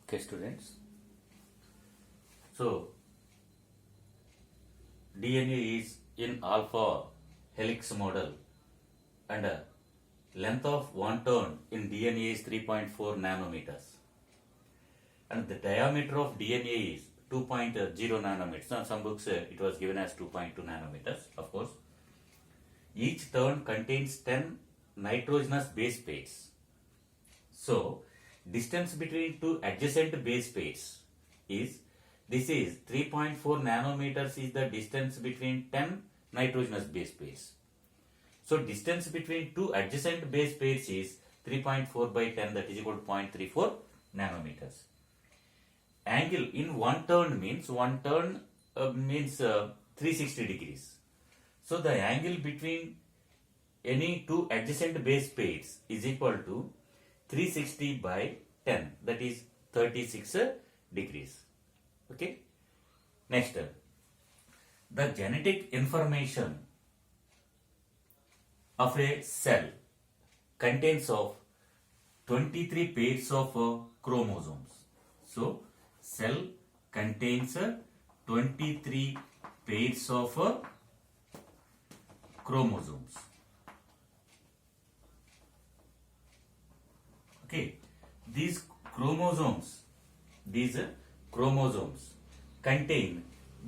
Okay, students. So, DNA is in alpha helix model and length of one turn in DNA is 3.4 nanometers and the diameter of DNA is 2.0 nanometers. Now, some books it was given as 2.2 nanometers, of course. Each turn contains 10 nitrogenous base pairs. So, distance between two adjacent base pairs is, this is 3.4 nanometers is the distance between 10 nitrogenous base pairs. So, distance between two adjacent base pairs is 3.4 by 10, that is equal to 0.34 nanometers. Angle in one turn means 360 degrees. So, the angle between any two adjacent base pairs is equal to 360 by 10, that is 36 degrees. Okay. Next, the genetic information of a cell contains of 23 pairs of chromosomes. So, cell contains 23 pairs of chromosomes. Okay, these chromosomes contain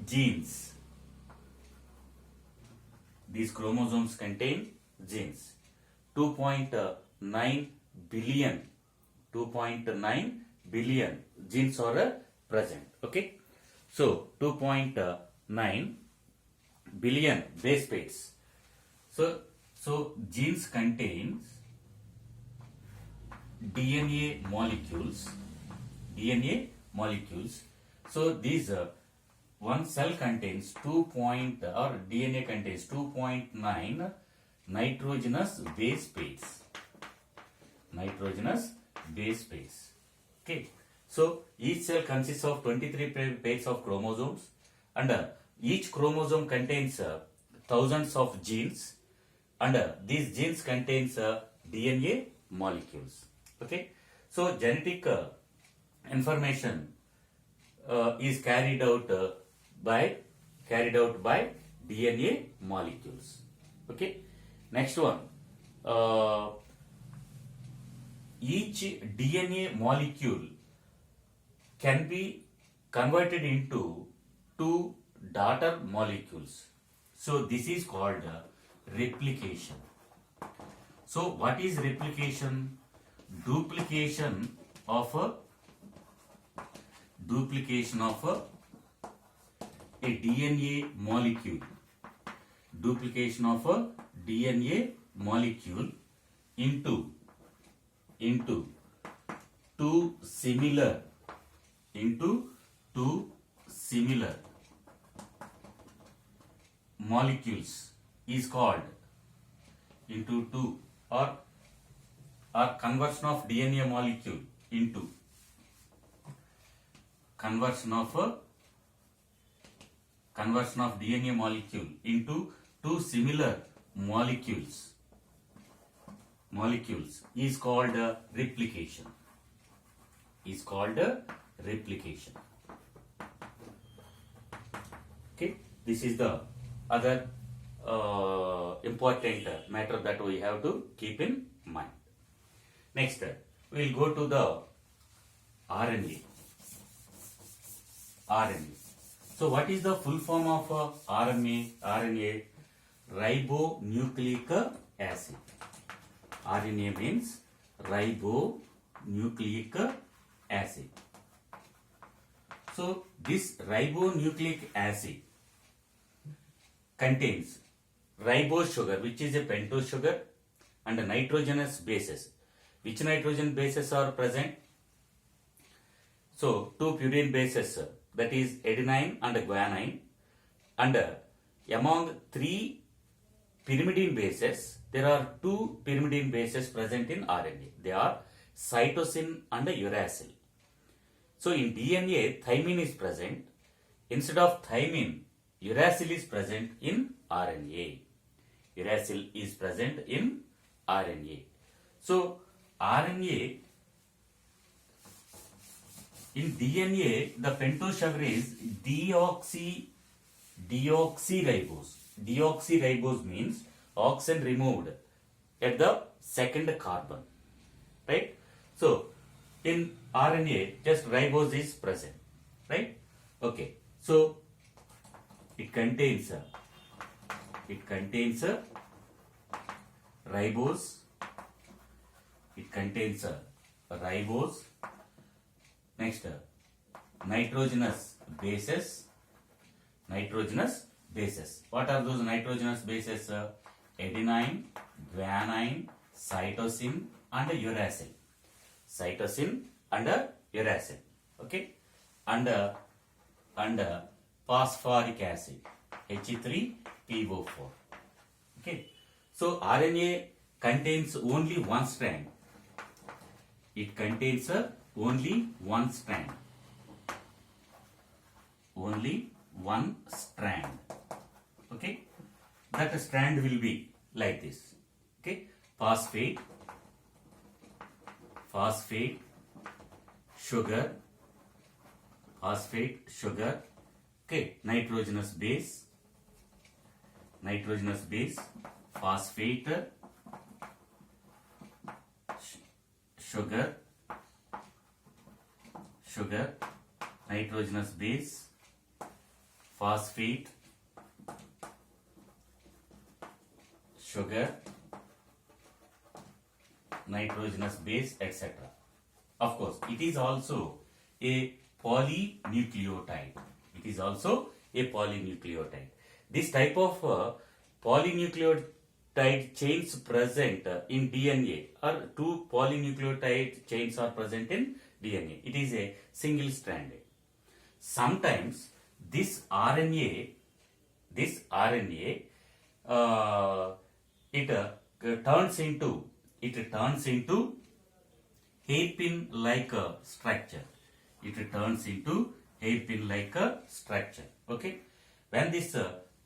genes. These chromosomes contain genes. 2.9 billion genes are present. Okay, so 2.9 billion base pairs. So genes contains DNA molecules. So these one cell contains DNA contains 2.9 nitrogenous base pairs. Okay. So each cell consists of 23 pairs of chromosomes and each chromosome contains thousands of genes and these genes contains DNA molecules. Okay. So genetic information is carried out by DNA molecules. Okay. Next one. Each DNA molecule can be converted into two daughter molecules. So this is called replication. So what is replication? Duplication of a DNA molecule. Duplication of a DNA molecule into two similar molecules is called into two or conversion of DNA molecule into conversion of DNA molecule into two similar molecules is called replication. Okay, this is the other important matter that we have to keep in mind. Next, we will go to the RNA. So, what is the full form of RNA? Ribonucleic acid. RNA means ribonucleic acid. So, this ribonucleic acid contains ribose sugar, which is a pentose sugar, and nitrogenous bases. Which nitrogen bases are present? So, two purine bases, that is adenine and guanine, and among three pyrimidine bases, there are two pyrimidine bases present in RNA. They are cytosine and uracil. So, in DNA, thymine is present. Instead of thymine, uracil is present in RNA. So, RNA In DNA, the pentose sugar is deoxyribose. Deoxyribose means oxygen removed at the second carbon, right? So, in RNA, just ribose is present, right? Okay. So, it contains ribose. It contains ribose. Next, nitrogenous bases. What are those nitrogenous bases? Adenine, guanine, cytosine, and uracil. Okay, and phosphoric acid, H3PO4. Okay, so RNA contains only one strand. It contains only one strand. Okay, that strand will be like this. Okay, phosphate, sugar. Okay, nitrogenous base, phosphate, sugar, nitrogenous base, phosphate, sugar, nitrogenous base, etc. Of course, it is also a polynucleotide. This type of polynucleotide chains present in DNA, or two polynucleotide chains are present in DNA. It is a single stranded. Sometimes this RNA, it turns into hairpin-like structure. Okay, when this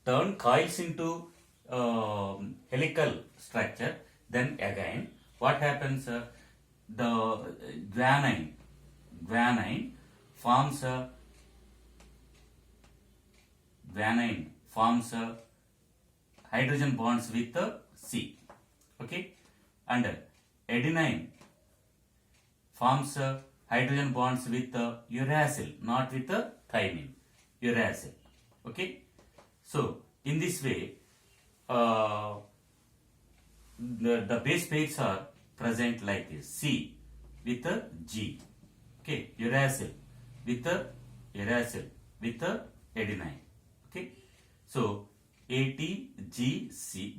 turn coils into helical structure, then again what happens? The guanine forms hydrogen bonds with C. Okay, and adenine forms hydrogen bonds with uracil, not with thymine. Uracil. Okay, so in this way, the base pairs are present like this: C with G. Okay, uracil with adenine. Okay, so ATGC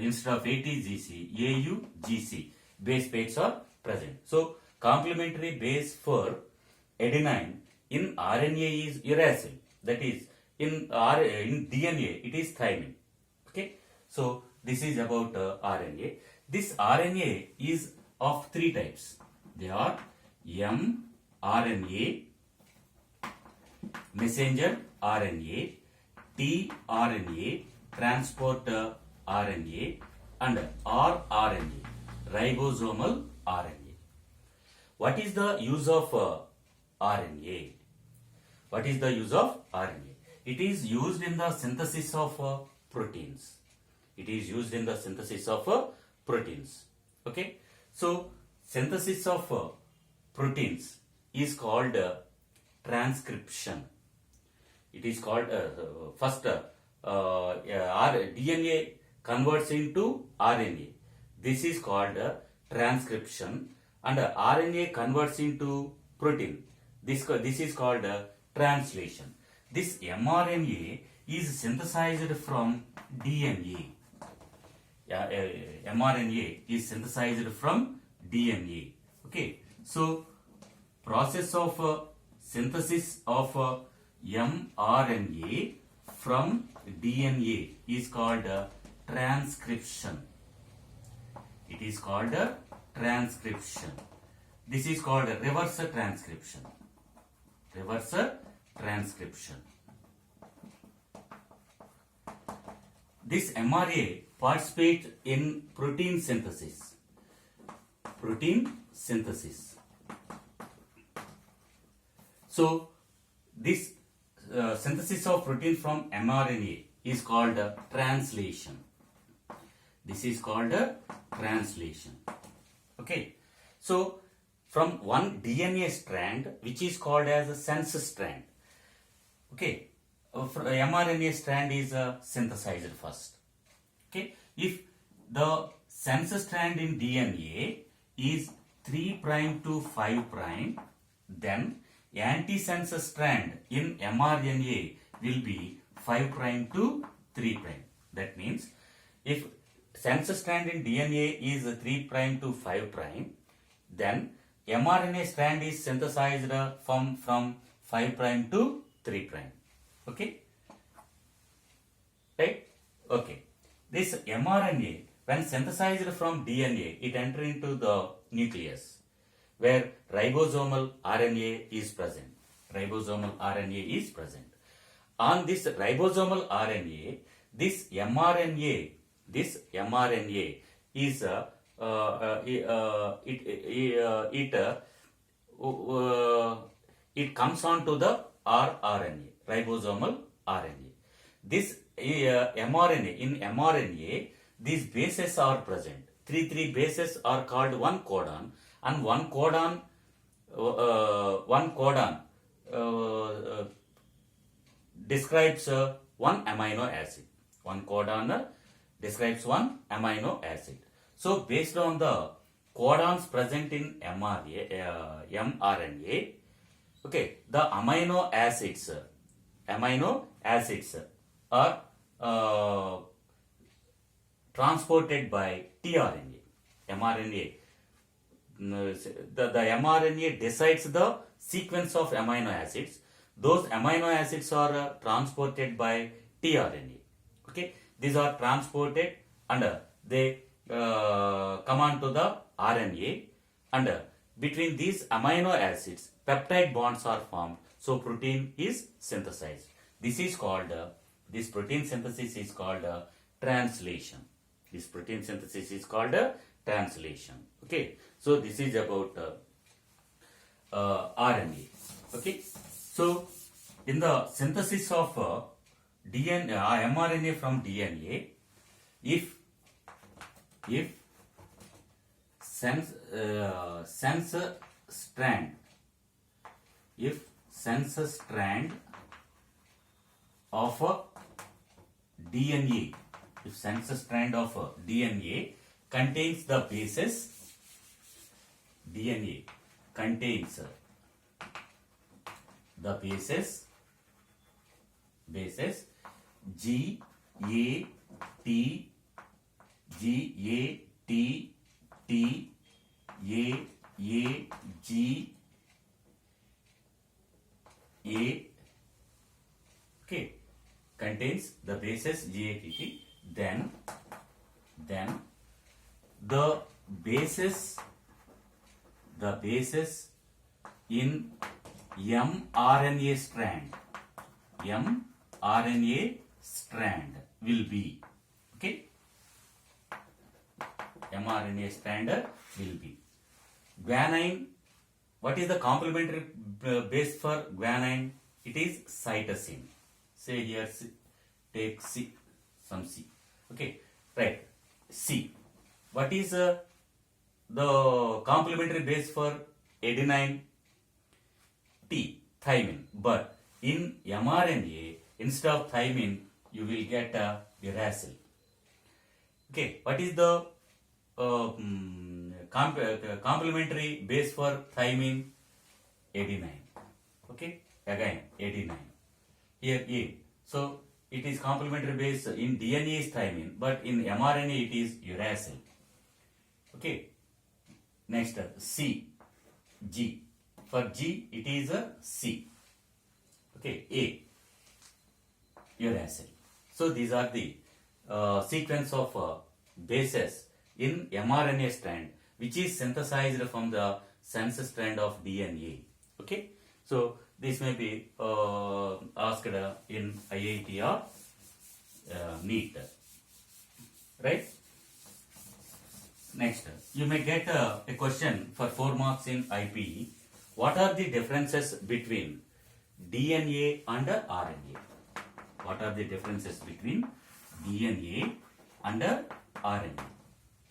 instead of ATGC, AUGC base pairs are present. So complementary base for adenine in RNA is uracil. That is, in DNA it is thymine. Okay, so this is about RNA. This RNA is of three types. They are mRNA, messenger RNA, tRNA, transport RNA, and rRNA, ribosomal RNA. What is the use of RNA? It is used in the synthesis of proteins. Okay, so synthesis of proteins is called transcription. It is called first DNA converts into RNA. This is called transcription, and RNA converts into protein. This is called translation. This mRNA is synthesized from DNA. mRNA is synthesized from DNA. Okay, so process of synthesis of mRNA from DNA is called transcription. It is called transcription. This is called reverse transcription. This mRNA participates in protein synthesis. So this synthesis of protein from mRNA is called translation. This is called translation. Okay. So from one DNA strand, which is called as a sense strand. Okay. mRNA strand is synthesized first. Okay. If the sense strand in DNA is 3' to 5', then antisense strand in mRNA will be 5' to 3'. That means if sense strand in DNA is 3' to 5', then mRNA strand is synthesized from 5' to 3'. Okay? Right? Okay. This mRNA, when synthesized from DNA, it enters into the nucleus where ribosomal RNA is present. Ribosomal RNA is present. On this ribosomal RNA, this mRNA is it comes on to the rRNA, ribosomal RNA. This mRNA, in mRNA, these bases are present. Three bases are called one codon, and one codon describes one amino acid. One codon describes one amino acid. So based on the codons present in mRNA, okay, the amino acids are transported by tRNA. The mRNA decides the sequence of amino acids. Those amino acids are transported by tRNA. Okay, these are transported and they come on to the RNA, and between these amino acids peptide bonds are formed, so protein is synthesized. This is called this protein synthesis is called translation. This protein synthesis is called translation. Okay, so this is about RNA. Okay, so in the synthesis of DNA, mRNA from DNA, if sense strand of DNA, if sense strand of DNA contains the bases, DNA contains the bases G, A, T, T, A, G, A, okay, contains the bases GATT, then the bases in mRNA strand will be, okay, mRNA strand will be guanine. What is the complementary base for guanine? It is cytosine. Say here, take C, some C. Okay, right. C. What is the complementary base for adenine? T, thymine. But in mRNA, instead of thymine, you will get uracil. Okay, what is the complementary base for thymine? Adenine. Okay, again adenine. Here A. So it is complementary base in DNA is thymine, but in mRNA it is uracil. Okay. Next C, G. For G it is a C. Okay, A, uracil. So these are the sequence of bases in mRNA strand which is synthesized from the sense strand of DNA. Okay, so this may be asked in IIT or NEET, right? Next, you may get a question for 4 marks in IP. what are the differences between DNA and RNA? What are the differences between DNA and RNA?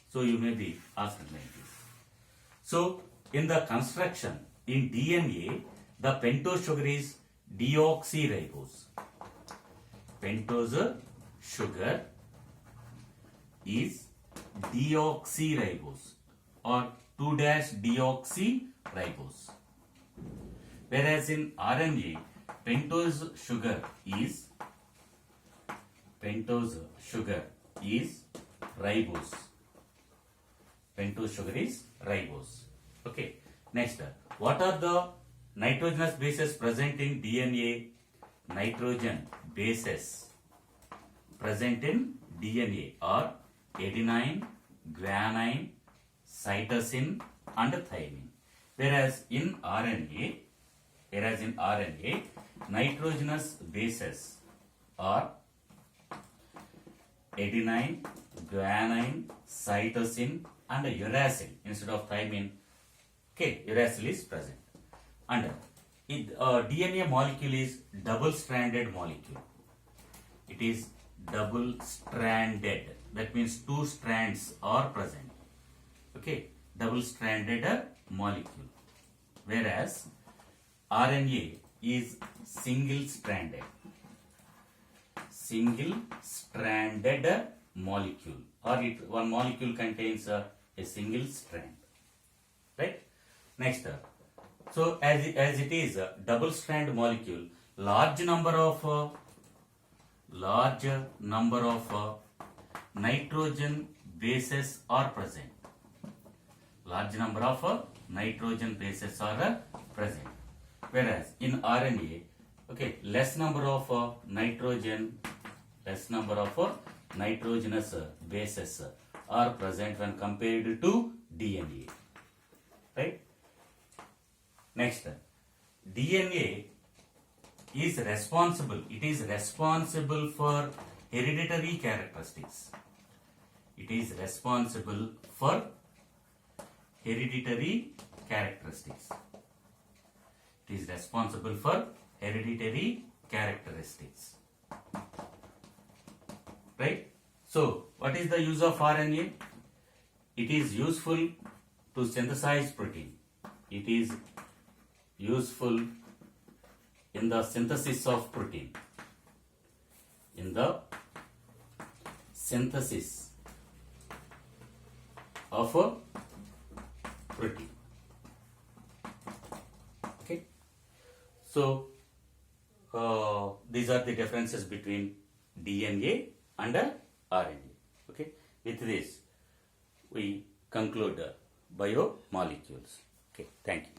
So you may be asking like this. So in the construction in DNA, the pentose sugar is deoxyribose. Pentose sugar is deoxyribose or 2-deoxyribose. Whereas in RNA, pentose sugar is ribose. Pentose sugar is ribose. Okay. Next, what are the nitrogenous bases present in DNA? Nitrogen bases present in DNA are adenine, guanine, cytosine and thymine. Whereas in RNA, nitrogenous bases are adenine, guanine, cytosine and uracil instead of thymine. Okay, uracil is present. And DNA molecule is double-stranded molecule. It is double-stranded. That means two strands are present. Okay, double-stranded molecule. Whereas RNA is single-stranded. Single-stranded molecule, or one molecule contains a single strand. Right? Next, so as it is a double-strand molecule, large number of nitrogen bases are present. Large number of nitrogen bases are present. Whereas in RNA, okay, less number of nitrogenous bases are present when compared to DNA. Right? Next, DNA is responsible. It is responsible for hereditary characteristics. It is responsible for hereditary characteristics. It is responsible for hereditary characteristics. Right? So, what is the use of RNA? It is useful to synthesize protein. It is useful in the synthesis of protein. In the synthesis of a protein. Okay. So, these are the differences between DNA and RNA. Okay. With this, we conclude biomolecules. Okay. Thank you.